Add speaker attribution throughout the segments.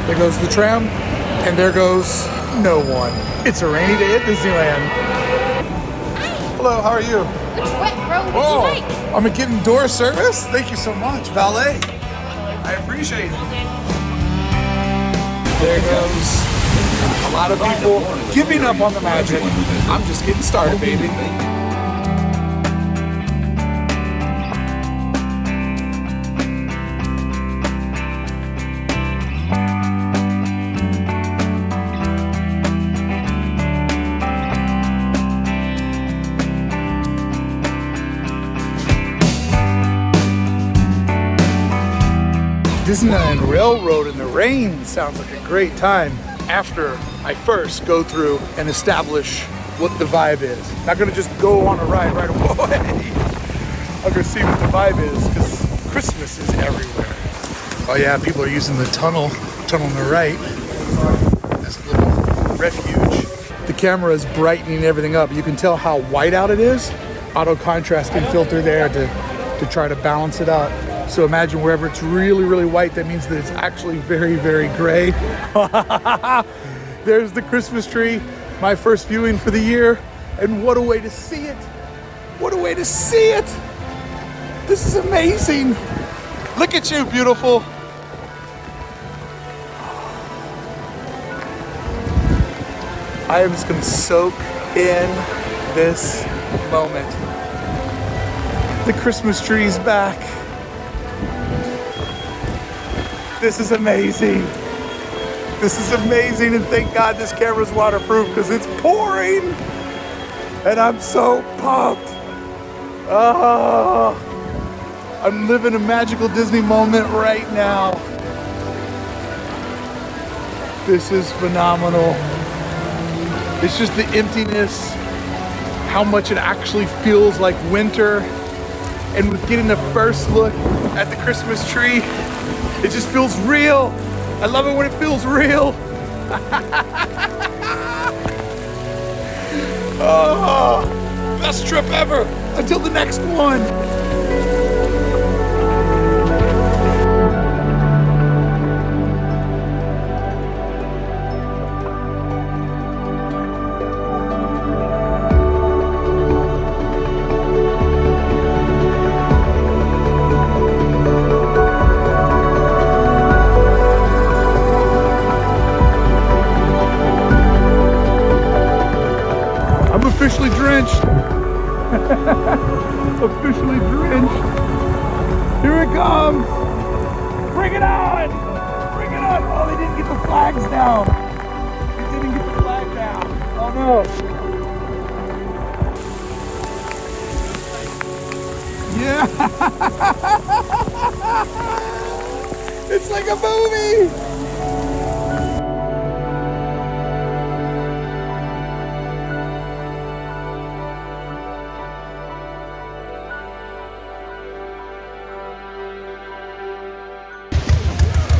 Speaker 1: There goes the tram, and there goes no one. It's a rainy day at Disneyland. Hello, how are you?
Speaker 2: It's wet, bro.
Speaker 1: Whoa,
Speaker 2: What you like?
Speaker 1: I'm getting door service? Thank you so much, valet. I appreciate it. There goes a lot of people giving up on the magic. I'm just getting started, baby. Disneyland Railroad in the rain sounds like a great time after I first go through and establish what the vibe is. Not gonna just go on a ride right away. I'm gonna see what the vibe is because Christmas is everywhere. Oh yeah, people are using the tunnel on the right as a little refuge. The camera is brightening everything up. You can tell how white out it is. Auto contrasting filter there to try to balance it out. So imagine wherever it's really, really white, that means that it's actually very, very gray. There's the Christmas tree, my first viewing for the year. And what a way to see it. What a way to see it. This is amazing. Look at you, beautiful. I am just gonna soak in this moment. The Christmas tree's back. This is amazing. This is amazing, and thank God this camera's waterproof because it's pouring. And I'm so pumped. Oh, I'm living a magical Disney moment right now. This is phenomenal. It's just the emptiness, how much it actually feels like winter. And with getting the first look at the Christmas tree, it just feels real. I love it when it feels real. Oh, best trip ever. Until the next one. Officially drenched. Officially drenched. Here it comes. Bring it on. Bring it on. Oh, they didn't get the flags down. They didn't get the flag down. Oh no. Yeah. It's like a movie.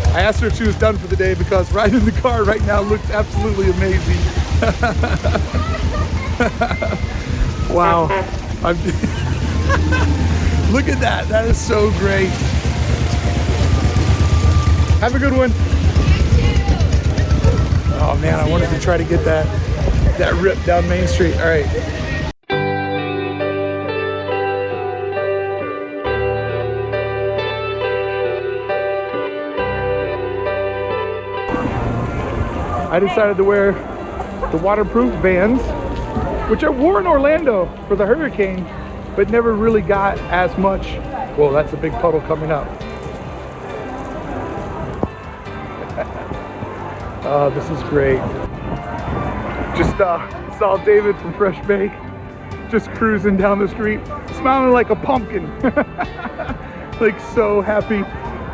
Speaker 1: I asked her if she was done for the day because riding in the car right now looks absolutely amazing. Wow. Look at that. That is so great. Have a good one. Oh man, I wanted to try to get that rip down Main Street. All right. I decided to wear the waterproof Vans, which I wore in Orlando for the hurricane, but never really got as much. Whoa, that's a big puddle coming up. Oh, this is great. Just saw David from Fresh Bake just cruising down the street, smiling like a pumpkin. Like so happy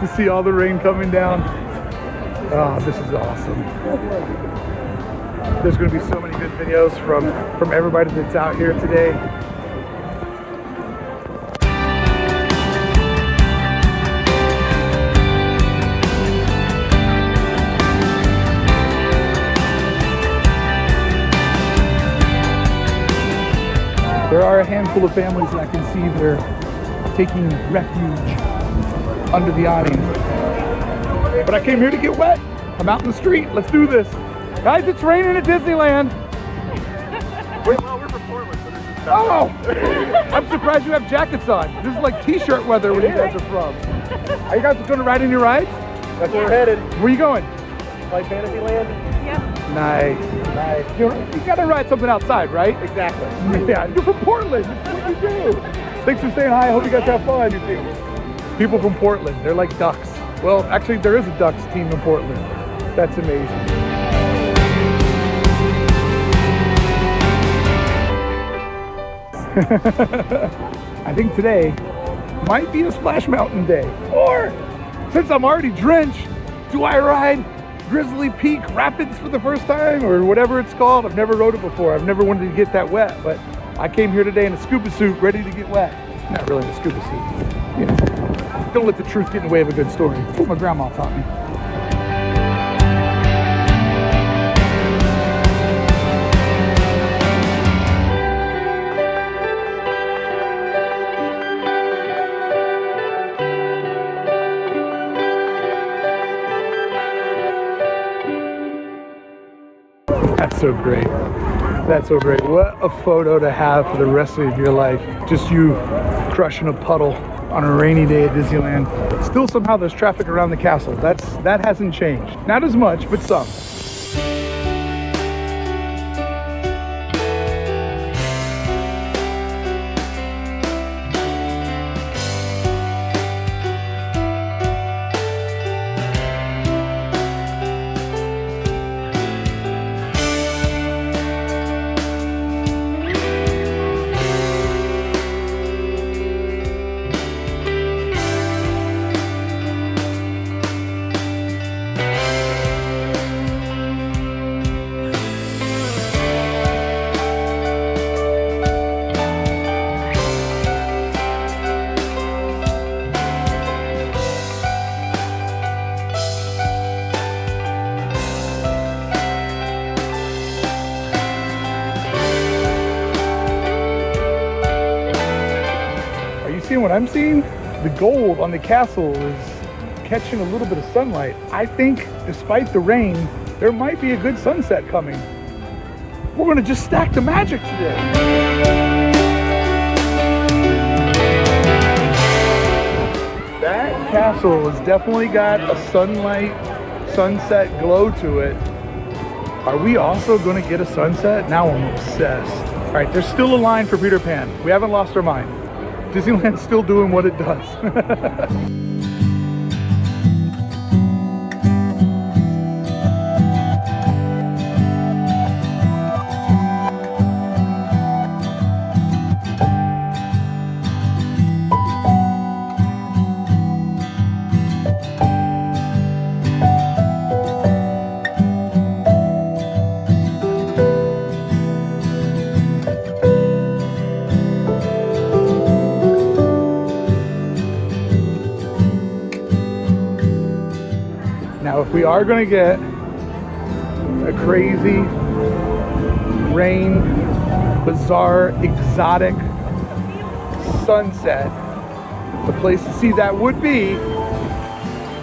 Speaker 1: to see all the rain coming down. Oh, this is awesome. There's going to be so many good videos from everybody that's out here today. There are a handful of families that I can see there taking refuge under the awning. But I came here to get wet. I'm out in the street. Let's do this. Guys, it's raining at Disneyland.
Speaker 2: Well, we're from Portland, so this is
Speaker 1: Oh! I'm surprised you have jackets on. This is like t-shirt weather where you guys are from. Are you guys going to ride in your rides?
Speaker 2: That's where we're headed.
Speaker 1: Where are you going?
Speaker 2: Like Fantasyland?
Speaker 3: Yep.
Speaker 1: Nice, nice. You got to ride something outside, right?
Speaker 2: Exactly.
Speaker 1: Yeah, you're from Portland. That's what you do. Thanks for saying hi. I hope you guys have fun. People from Portland, they're like ducks. Well, actually, there is a Ducks team in Portland. That's amazing. I think today might be a Splash Mountain day. Or, since I'm already drenched, do I ride Grizzly Peak Rapids for the first time? Or whatever it's called. I've never rode it before. I've never wanted to get that wet. But I came here today in a scuba suit, ready to get wet. Not really in a scuba suit. You know, don't let the truth get in the way of a good story. That's what my grandma taught me. That's so great. That's so great. What a photo to have for the rest of your life. Just you crushing a puddle on a rainy day at Disneyland. Still somehow there's traffic around the castle. That hasn't changed. Not as much, but some. What I'm seeing, the gold on the castle is catching a little bit of sunlight. I think despite the rain, there might be a good sunset coming. We're gonna just stack the magic today. That castle has definitely got a sunset glow to it. Are we also gonna get a sunset? Now I'm obsessed. All right, there's still a line for Peter Pan. We haven't lost our mind. Disneyland's still doing what it does. Now, if we are going to get a crazy, rain, bizarre, exotic sunset, the place to see that would be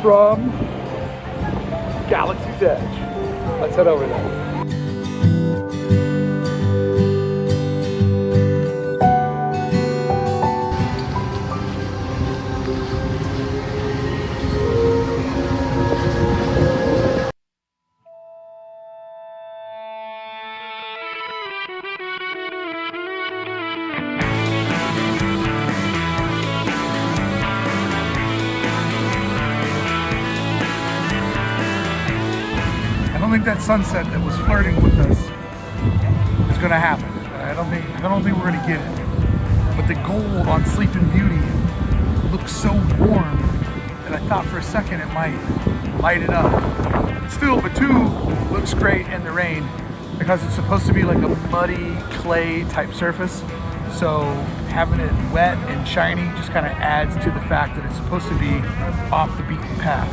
Speaker 1: from Galaxy's Edge. Let's head over there. I don't think that sunset that was flirting with us is going to happen. I don't think we're going to get it. But the gold on Sleeping Beauty looks so warm that I thought for a second it might light it up. But still, Batuu looks great in the rain because it's supposed to be like a muddy clay type surface. So having it wet and shiny just kind of adds to the fact that it's supposed to be off the beaten path.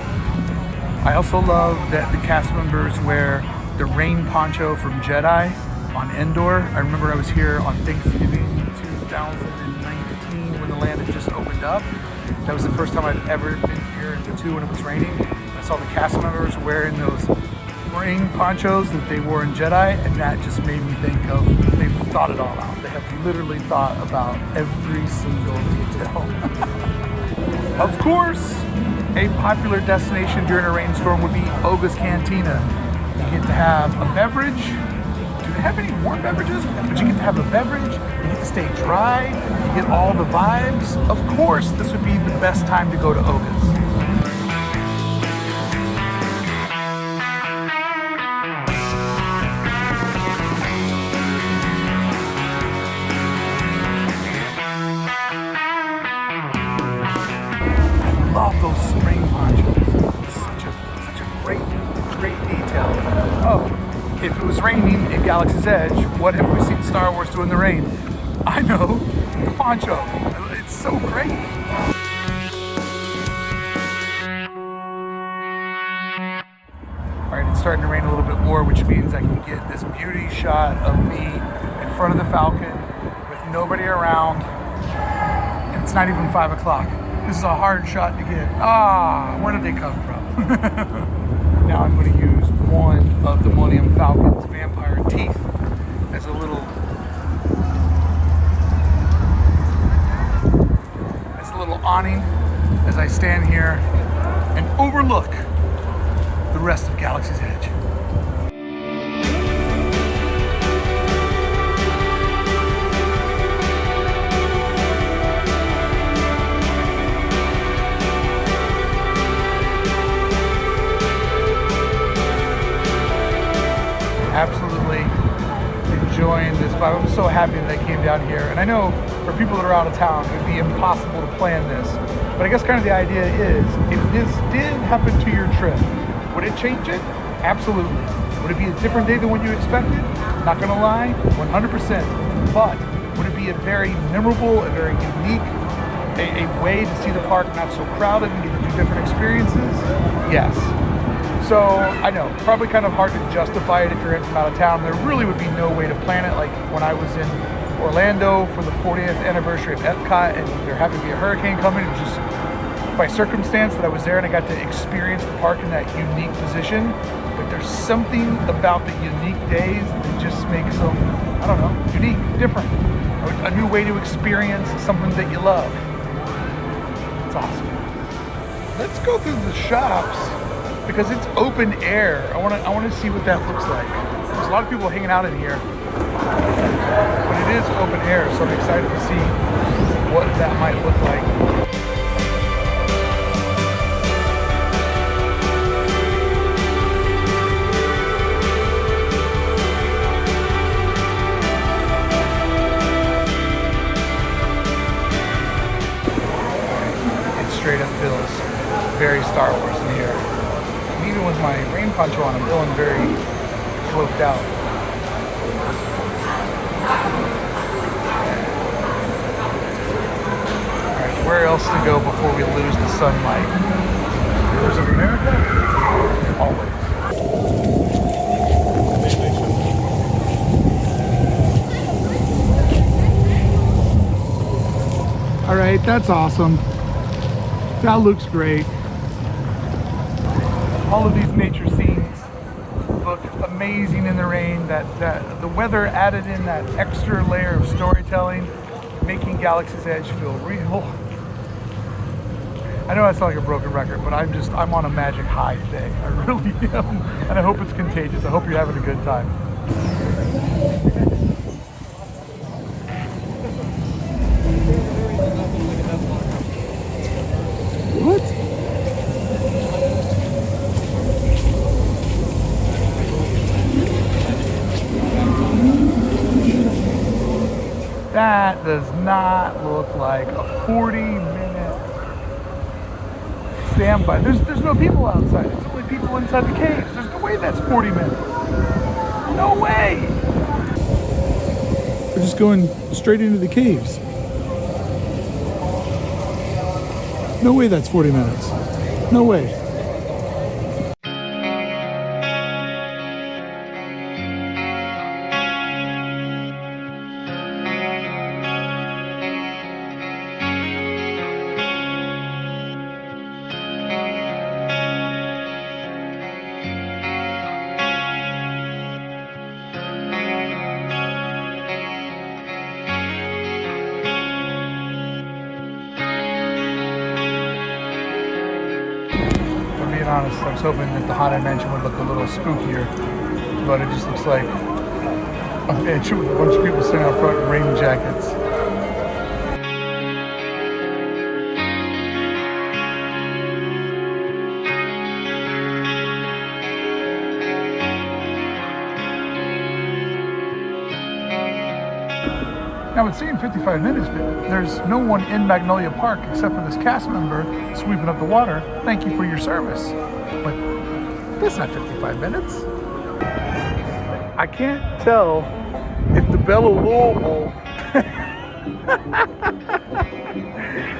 Speaker 1: I also love that the cast members wear the rain poncho from Jedi on Endor. I remember I was here on Thanksgiving 2019 when the land had just opened up. That was the first time I'd ever been here in Batuu when it was raining. I saw the cast members wearing those rain ponchos that they wore in Jedi, and that just made me think of, they've thought it all out. They have literally thought about every single detail. Of course, a popular destination during a rainstorm would be Oga's Cantina. You get to have a beverage. Do they have any warm beverages? But you get to have a beverage, you get to stay dry, you get all the vibes. Of course, this would be the best time to go to Oga's. Love those spring ponchos. Such a great detail. Oh, if it was raining in Galaxy's Edge, what have we seen Star Wars do in the rain? I know, the poncho. It's so great. All right, it's starting to rain a little bit more, which means I can get this beauty shot of me in front of the Falcon with nobody around, and it's not even 5 o'clock. This is a hard shot to get. Where did they come from? Now I'm going to use one of the Millennium Falcon's vampire teeth as a little awning as I stand here and overlook the rest of Galaxy's Edge. Absolutely enjoying this vibe. I'm so happy that I came down here. And I know for people that are out of town, it would be impossible to plan this. But I guess kind of the idea is, if this did happen to your trip, would it change it? Absolutely. Would it be a different day than what you expected? Not gonna lie, 100%. But would it be a very memorable, a very unique, a way to see the park not so crowded and get to do different experiences? Yes. So I know, probably kind of hard to justify it if you're in from out of town. There really would be no way to plan it. Like when I was in Orlando for the 40th anniversary of Epcot, and there happened to be a hurricane coming, it was just by circumstance that I was there and I got to experience the park in that unique position. But there's something about the unique days that just makes them, I don't know, unique, different. A new way to experience something that you love. It's awesome. Let's go through the shops, because it's open air. I want to see what that looks like. There's a lot of people hanging out in here, but it is open air, so I'm excited to see what that might look like. It straight up feels very Star Wars in here. Even with my rain poncho on, I'm feeling very cloaked out. Alright, where else to go before we lose the sunlight? Rivers of America? Always. Alright, that's awesome. That looks great. All of these nature scenes look amazing in the rain. That the weather added in that extra layer of storytelling, making Galaxy's Edge feel real. I know I sound like a broken record, but I'm on a magic high today. I really am, and I hope it's contagious. I hope you're having a good time. What? That does not look like a 40-minute standby. There's no people outside. It's only people inside the caves. There's no way that's 40 minutes. No way. We're just going straight into the caves. No way that's 40 minutes. No way. honest. I was hoping that the Haunted Mansion would look a little spookier, but it just looks like a mansion with a bunch of people sitting out front in rain jackets. Now it's saying 55 minutes, but there's no one in Magnolia Park except for this cast member sweeping up the water. Thank you for your service. But that's not 55 minutes. I can't tell if the Bella Louisville.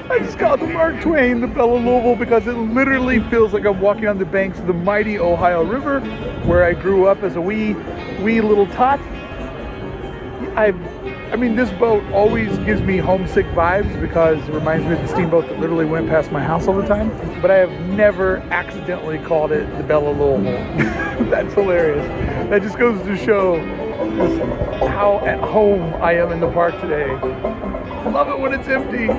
Speaker 1: I just called the Mark Twain the Bella Louisville because it literally feels like I'm walking on the banks of the mighty Ohio River, where I grew up as a wee little tot. I mean, this boat always gives me homesick vibes because it reminds me of the steamboat that literally went past my house all the time. But I have never accidentally called it the Bella Louisville. That's hilarious. That just goes to show just how at home I am in the park today. I love it when it's empty.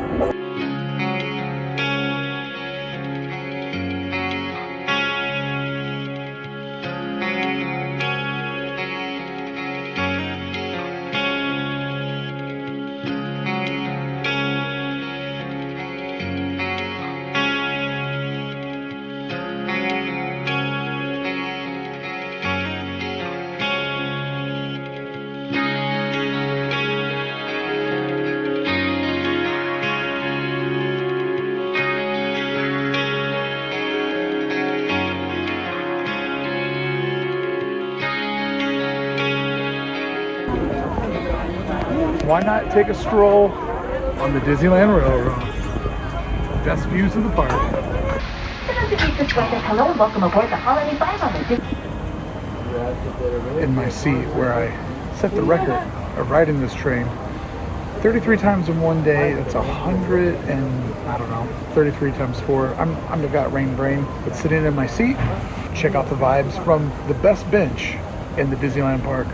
Speaker 1: Why not take a stroll on the Disneyland Railroad? Best views of the park.
Speaker 3: Hello and welcome aboard the Holiday 5 on the
Speaker 1: In my seat where I set the record of riding this train 33 times in one day. That's 100 and I don't know, 33 times 4. I've got rain brain. But sitting in my seat, check out the vibes from the best bench in the Disneyland park.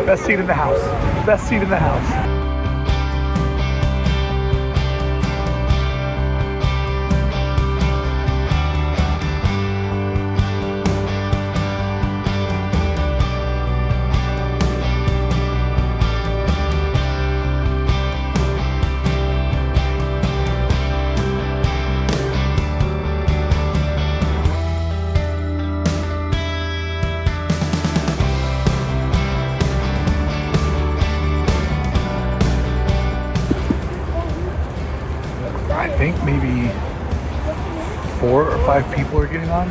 Speaker 1: Best seat in the house. Best seat in the house. I think maybe 4 or 5 people are getting on.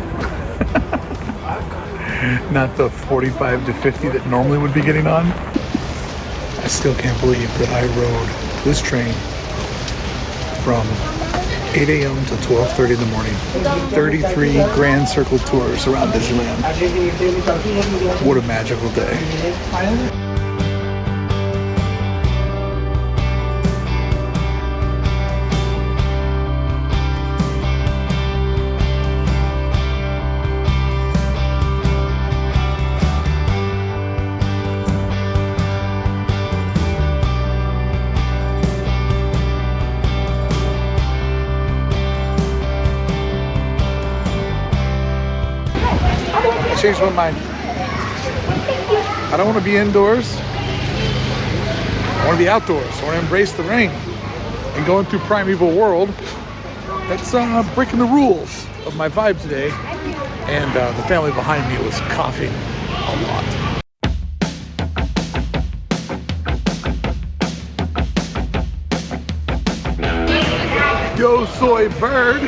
Speaker 1: Not the 45 to 50 that normally would be getting on. I still can't believe that I rode this train from 8 a.m. to 12:30 in the morning. 33 grand circle tours around Disneyland. What a magical day. I changed my mind. I don't want to be indoors. I want to be outdoors. I want to embrace the rain. And going through Primeval World, that's breaking the rules of my vibe today. And the family behind me was coughing a lot. Yo soy bird,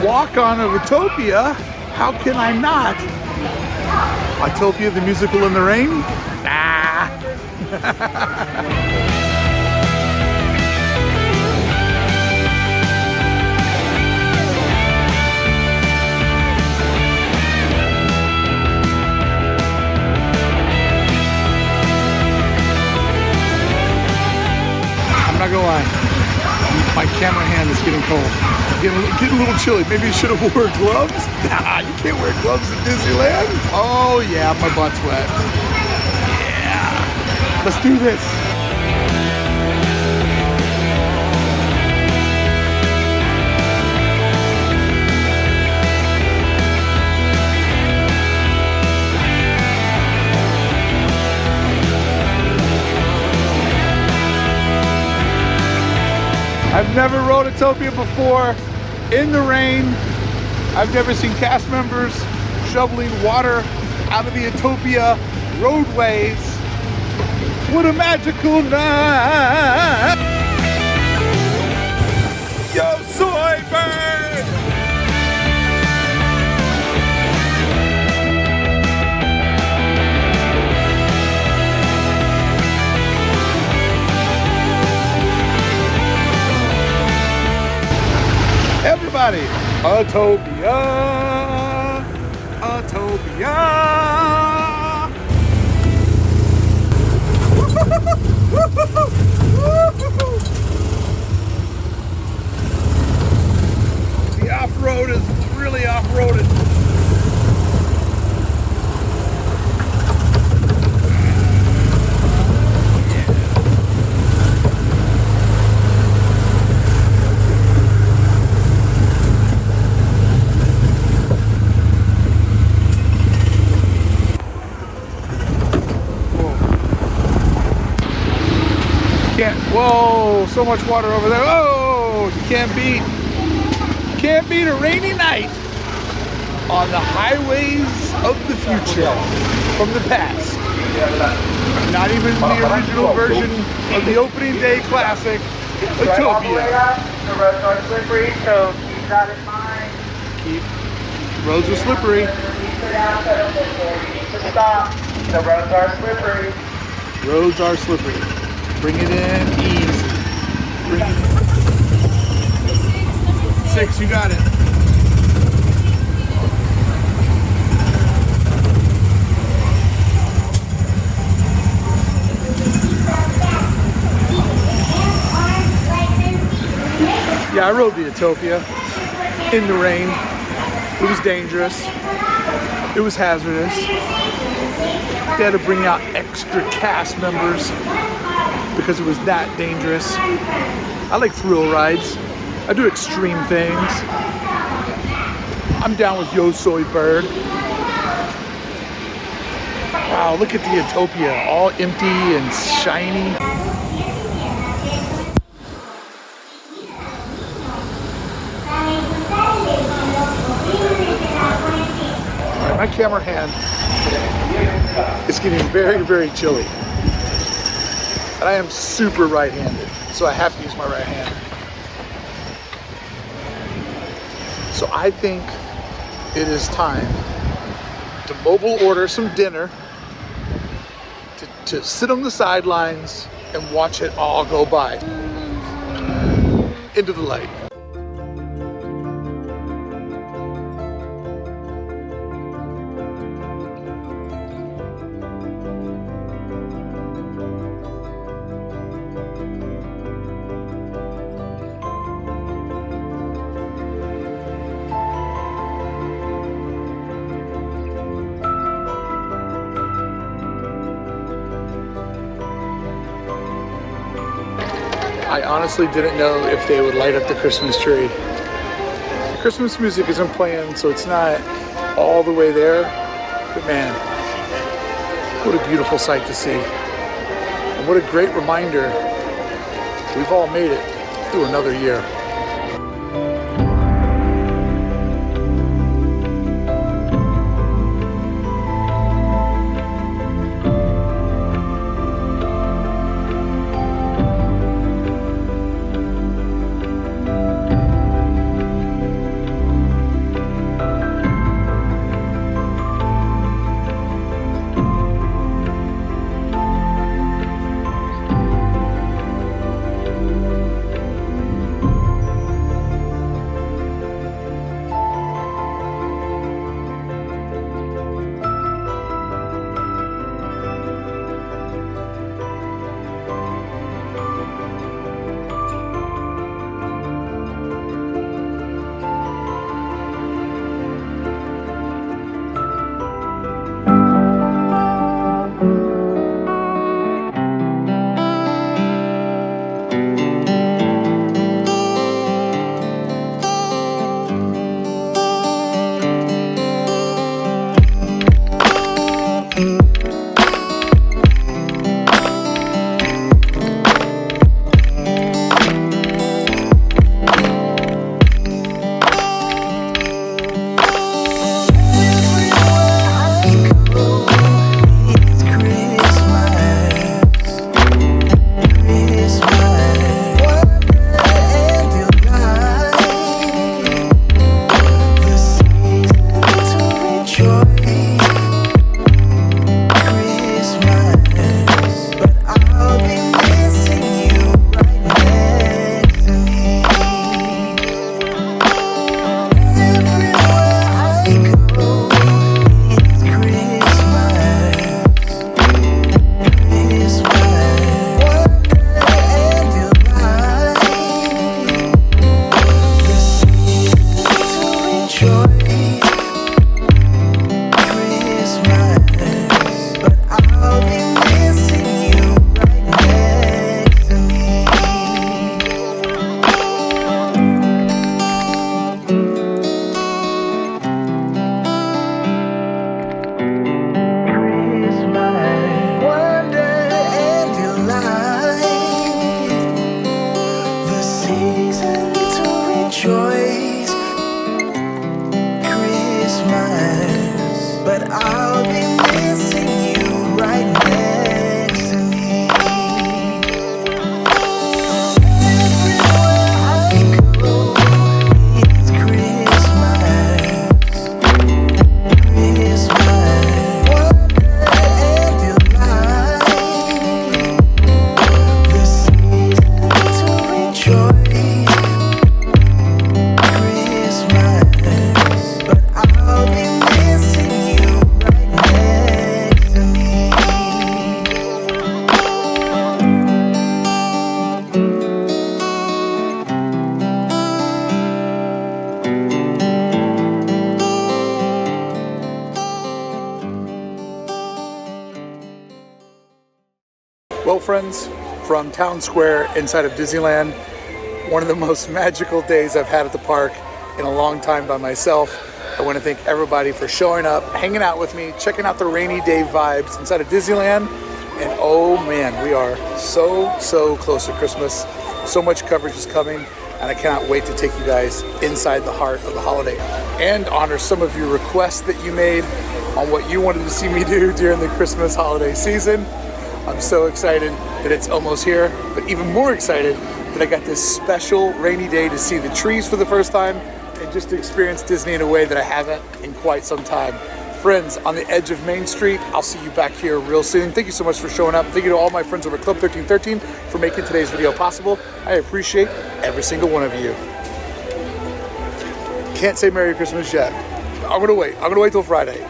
Speaker 1: walk on Autopia. How can I not? Autopia the musical in the rain? Nah. camera hand is getting cold. Getting a little chilly. Maybe you should have wore gloves. Nah, you can't wear gloves at Disneyland. Oh yeah, my butt's wet. Yeah, let's do this. I've never rode Autopia before in the rain. I've never seen cast members shoveling water out of the Autopia roadways. What a magical night! Yo, soy bird! Everybody, Autopia, Autopia. The off-road is really off-roaded. Whoa, so much water over there. Oh, you can't beat a rainy night on the highways of the future from the past. Not even the original version of the opening day classic, Autopia.
Speaker 4: The roads are slippery, so keep that in mind.
Speaker 1: Roads are slippery.
Speaker 4: You need to stop. The roads are slippery.
Speaker 1: Roads are slippery. Bring it in easy. Bring it in. 6, you got it. Yeah, I rode the Autopia in the rain. It was dangerous. It was hazardous. They had to bring out extra cast members because it was that dangerous. I like thrill rides. I do extreme things. I'm down with Yo Soy Bird. Wow, look at the Autopia, all empty and shiny. All right, my camera hand is getting very, very chilly. And I am super right-handed, so I have to use my right hand. So I think it is time to mobile order some dinner, to sit on the sidelines and watch it all go by into the light. I honestly didn't know if they would light up the Christmas tree. The Christmas music isn't playing, so it's not all the way there. But man, what a beautiful sight to see. And what a great reminder. We've all made it through another year.
Speaker 5: but I'll be missing you right next to me. Everywhere I go, it's Christmas. Christmas, wonder and delight. The season to rejoice. Christmas, but I'll be missing you right next to me.
Speaker 1: Well, friends, from Town Square inside of Disneyland, one of the most magical days I've had at the park in a long time by myself. I want to thank everybody for showing up, hanging out with me, checking out the rainy day vibes inside of Disneyland. And oh man, we are so close to Christmas. So much coverage is coming, and I cannot wait to take you guys inside the heart of the holiday and honor some of your requests that you made on what you wanted to see me do during the Christmas holiday season. I'm so excited that it's almost here, but even more excited that I got this special rainy day to see the trees for the first time and just to experience Disney in a way that I haven't in quite some time. Friends, on the edge of Main Street, I'll see you back here real soon. Thank you so much for showing up. Thank you to all my friends over at Club 1313 for making today's video possible. I appreciate every single one of you. Can't say Merry Christmas yet. I'm gonna wait till Friday.